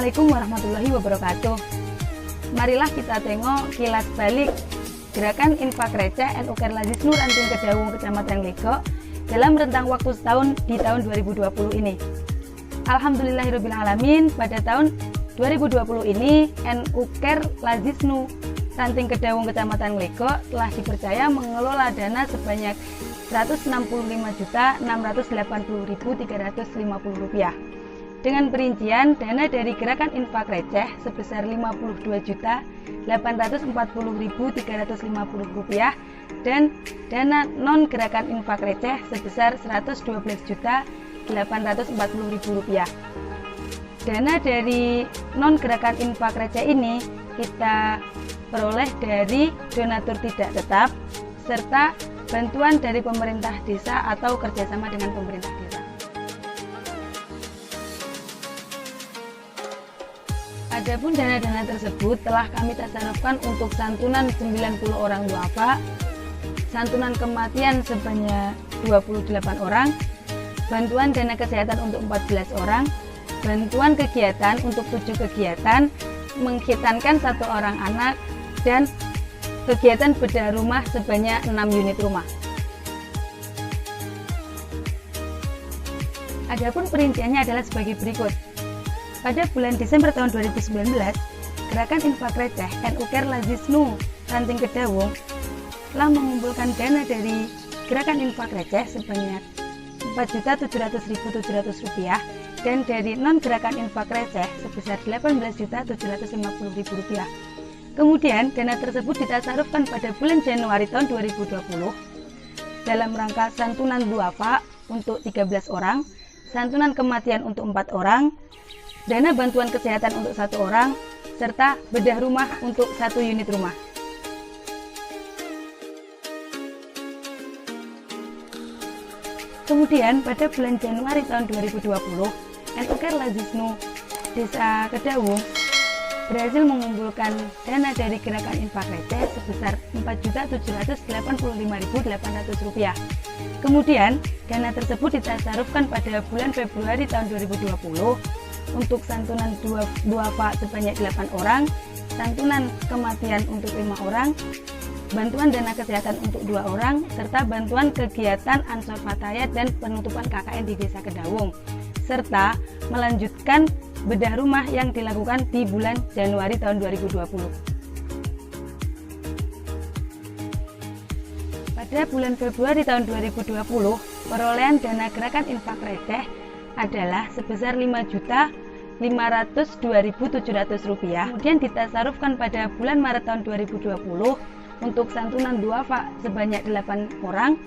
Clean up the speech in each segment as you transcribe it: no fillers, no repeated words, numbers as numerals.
Assalamualaikum warahmatullahi wabarakatuh. Marilah kita tengok kilas balik gerakan infak receh NU Kerlazisnu Ranting Kedawung Kecamatan Legok dalam rentang waktu setahun di tahun 2020 ini. Alhamdulillahirrabbilalamin, pada tahun 2020 ini NU Kerlazisnu Ranting Kedawung Kecamatan Legok telah dipercaya mengelola dana sebanyak Rp165.680.350 dengan perincian dana dari gerakan infak receh sebesar Rp52.840.350 dan dana non gerakan infak receh sebesar Rp112.840.000. Dana dari non gerakan infak receh ini kita peroleh dari donatur tidak tetap serta bantuan dari pemerintah desa atau kerjasama dengan pemerintah desa. Adapun dana-dana tersebut telah kami tasarufkan untuk santunan 90 orang duafa, santunan kematian sebanyak 28 orang, bantuan dana kesehatan untuk 14 orang, bantuan kegiatan untuk 7 kegiatan, menghitankan 1 orang anak, dan kegiatan bedah rumah sebanyak 6 unit rumah. Adapun perinciannya adalah sebagai berikut. Pada bulan Desember tahun 2019, gerakan infak receh NU Kerlazisnu Ranting Kedawung telah mengumpulkan dana dari gerakan infak receh sebanyak Rp4.700.700 dan dari non gerakan infak receh sebesar Rp18.750.000. Kemudian dana tersebut ditasarufkan pada bulan Januari tahun 2020 dalam rangka santunan duafa untuk 13 orang, santunan kematian untuk 4 orang, dana bantuan kesehatan untuk 1 orang, serta bedah rumah untuk 1 unit rumah. Kemudian pada bulan Januari tahun 2020, NU Kerlazisnu Desa Kedawung berhasil mengumpulkan dana dari gerakan infak receh sebesar Rp4.785.800. Kemudian dana tersebut ditasarufkan pada bulan Februari tahun 2020 untuk santunan duafa sebanyak 8 orang, santunan kematian untuk 5 orang, bantuan dana kesehatan untuk 2 orang, serta bantuan kegiatan Ansor Fatayat dan penutupan KKN di Desa Kedawung, serta melanjutkan bedah rumah yang dilakukan di bulan Januari tahun 2020. Pada bulan Februari tahun 2020, perolehan dana gerakan infak receh adalah sebesar Rp5.502.700. Kemudian ditasarufkan pada bulan Maret tahun 2020 untuk santunan duafa sebanyak 8 orang,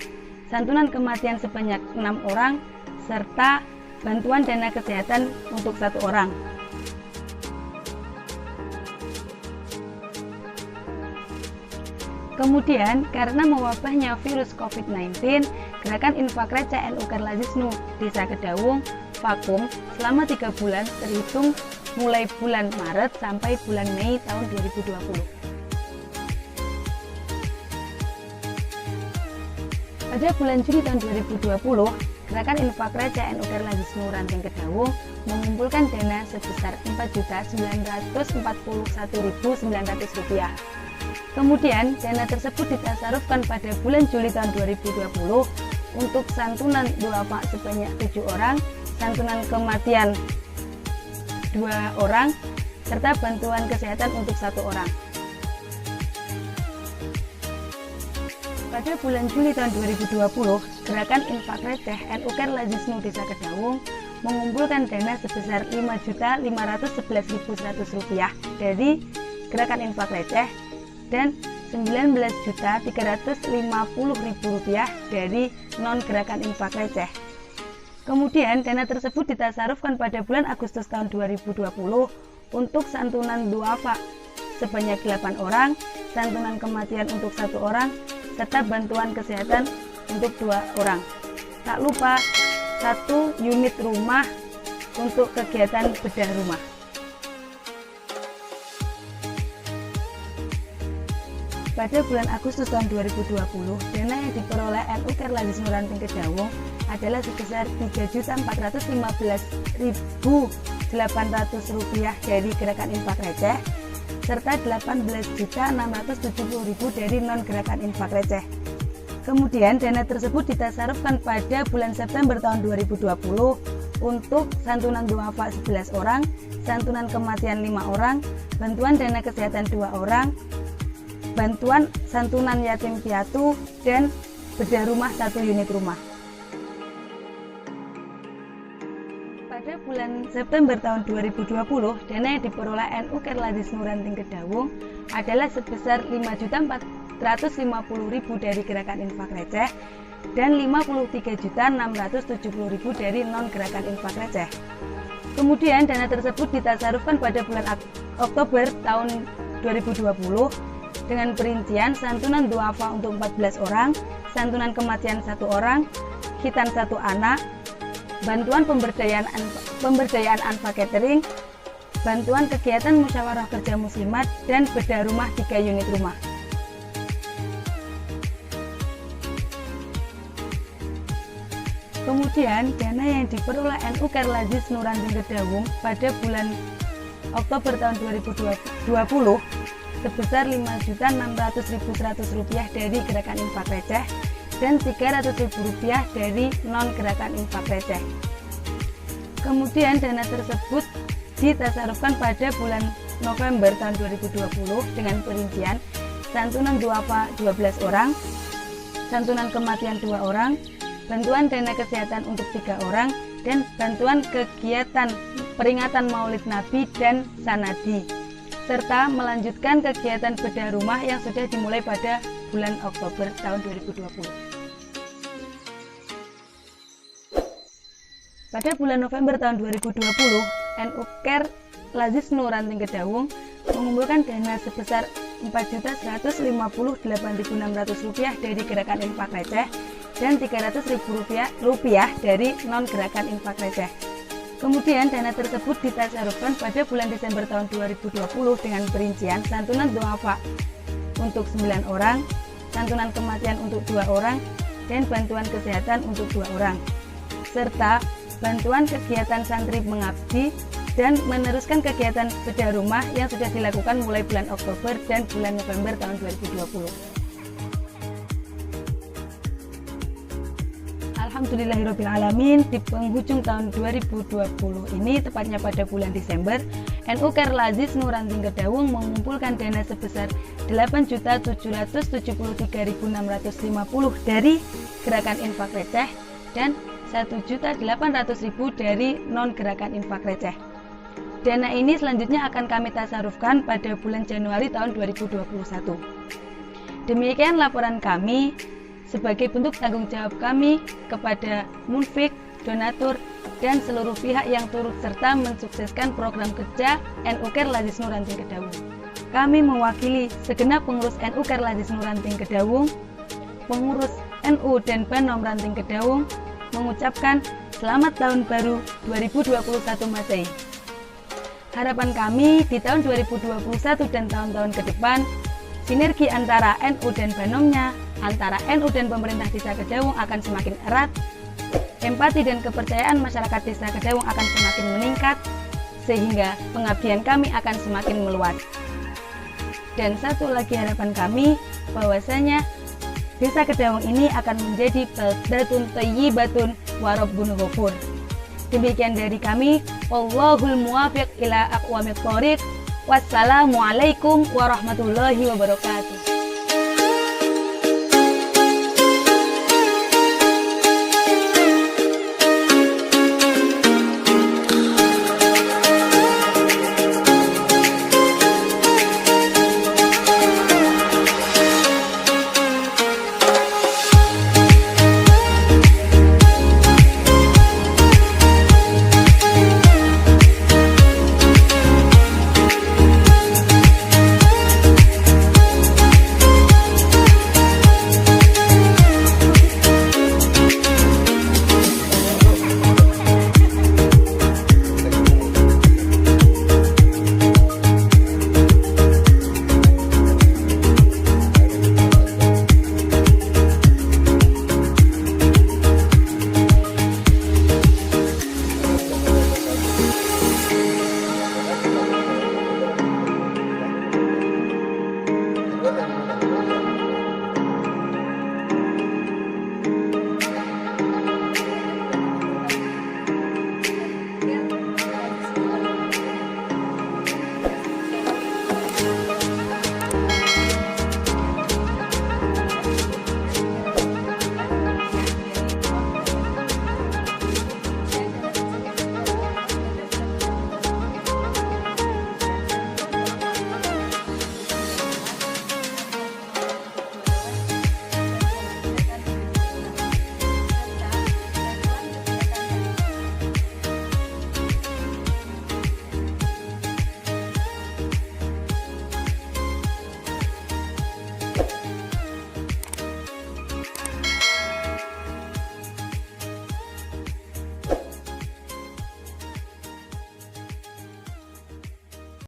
santunan kematian sebanyak 6 orang, serta bantuan dana kesehatan untuk 1 orang. Kemudian, karena mewabahnya virus COVID-19, gerakan infak receh NU Kerlazisnu Desa Kedawung vakum selama 3 bulan terhitung mulai bulan Maret sampai bulan Mei tahun 2020. Pada bulan Juli tahun 2020, gerakan infak receh NU Kerlazisnu Ranting Kedawung mengumpulkan dana sebesar Rp4.941.900. Kemudian dana tersebut ditasarufkan pada bulan Juli tahun 2020 untuk santunan duafa sebanyak 7 orang, santunan kematian 2 orang, serta bantuan kesehatan untuk 1 orang. Pada bulan Juli tahun 2020, gerakan infak receh NU Kerlazisnu Desa Kedawung mengumpulkan dana sebesar Rp5.511.100 dari gerakan infak receh dan Rp19.350.000 dari non gerakan infak receh. Kemudian dana tersebut ditasarufkan pada bulan Agustus tahun 2020 untuk santunan duafa sebanyak 8 orang, santunan kematian untuk 1 orang, serta bantuan kesehatan untuk 2 orang. Tak lupa 1 unit rumah untuk kegiatan bedah rumah. Pada bulan Agustus tahun 2020, dana yang diperoleh NU Kerlazisnu Ranting Kedawung adalah sebesar Rp3.415.000 Rp18.800 dari gerakan infak receh, serta Rp18.670.000 dari non-gerakan infak receh. Kemudian dana tersebut ditasarufkan pada bulan September tahun 2020 untuk santunan duafa 11 orang, santunan kematian 5 orang, bantuan dana kesehatan 2 orang, bantuan santunan yatim piatu, dan bedah rumah 1 unit rumah. Pada bulan September tahun 2020, dana yang diperoleh NU Kerlazis Nuranting Kedawung adalah sebesar Rp5.450.000 dari gerakan infak receh dan Rp53.670.000 dari non-gerakan infak receh. Kemudian dana tersebut ditasarufkan pada bulan Oktober tahun 2020 dengan perincian santunan duafa untuk 14 orang, santunan kematian 1 orang, khitan 1 anak, bantuan pemberdayaan anfa catering, bantuan kegiatan musyawarah kerja muslimat, dan bedah rumah 3 unit rumah. Kemudian dana yang diperoleh NU Kerlazis Nuranting Kedawung pada bulan Oktober tahun 2020 sebesar Rp5.600.100 dari gerakan infak receh dan Rp300.000 dari non-gerakan infak receh. Kemudian dana tersebut ditasarufkan pada bulan November tahun 2020 dengan perincian santunan duafa 12 orang, santunan kematian 2 orang, bantuan dana kesehatan untuk 3 orang, dan bantuan kegiatan peringatan Maulid Nabi dan Sanadi, serta melanjutkan kegiatan bedah rumah yang sudah dimulai pada bulan Oktober tahun 2020. Pada bulan November tahun 2020, NU Kerlazis Nuranting Kedawung mengumpulkan dana sebesar Rp4.158.600 dari gerakan infak receh dan Rp300.000 dari non-gerakan infak receh. Kemudian dana tersebut ditasarufkan pada bulan Desember tahun 2020 dengan perincian santunan duafa untuk 9 orang, santunan kematian untuk 2 orang, dan bantuan kesehatan untuk 2 orang, serta bantuan kegiatan santri mengabdi dan meneruskan kegiatan bedah rumah yang sudah dilakukan mulai bulan Oktober dan bulan November tahun 2020. Alhamdulillahirrabbilalamin, di penghujung tahun 2020 ini, tepatnya pada bulan Desember, NU Kerlazis Nuranting Kedawung mengumpulkan dana sebesar Rp8.773.650 dari gerakan infak receh dan Rp1.800.000 dari non-gerakan infak receh. Dana ini selanjutnya akan kami tasarufkan pada bulan Januari tahun 2021. Demikian laporan kami sebagai bentuk tanggung jawab kami kepada munfik, donatur, dan seluruh pihak yang turut serta mensukseskan program kerja NU Kerlazis Nuranting Kedawung. Kami mewakili segenap pengurus NU Kerlazis Nuranting Kedawung, pengurus NU dan Banom Ranting Kedawung, mengucapkan selamat tahun baru 2021 Masehi. Harapan kami di tahun 2021 dan tahun-tahun ke depan, sinergi antara NU dan Banomnya, antara NU dan pemerintah Desa Kedawung akan semakin erat, empati dan kepercayaan masyarakat Desa Kedawung akan semakin meningkat, sehingga pengabdian kami akan semakin meluas. Dan satu lagi harapan kami, bahwasanya Desa Kedawung ini akan menjadi baldatun thayyibatun wa rabbun ghafur. Demikian dari kami, wallahul muwaffiq ila aqwamit thoriq. Wassalamualaikum warahmatullahi wabarakatuh.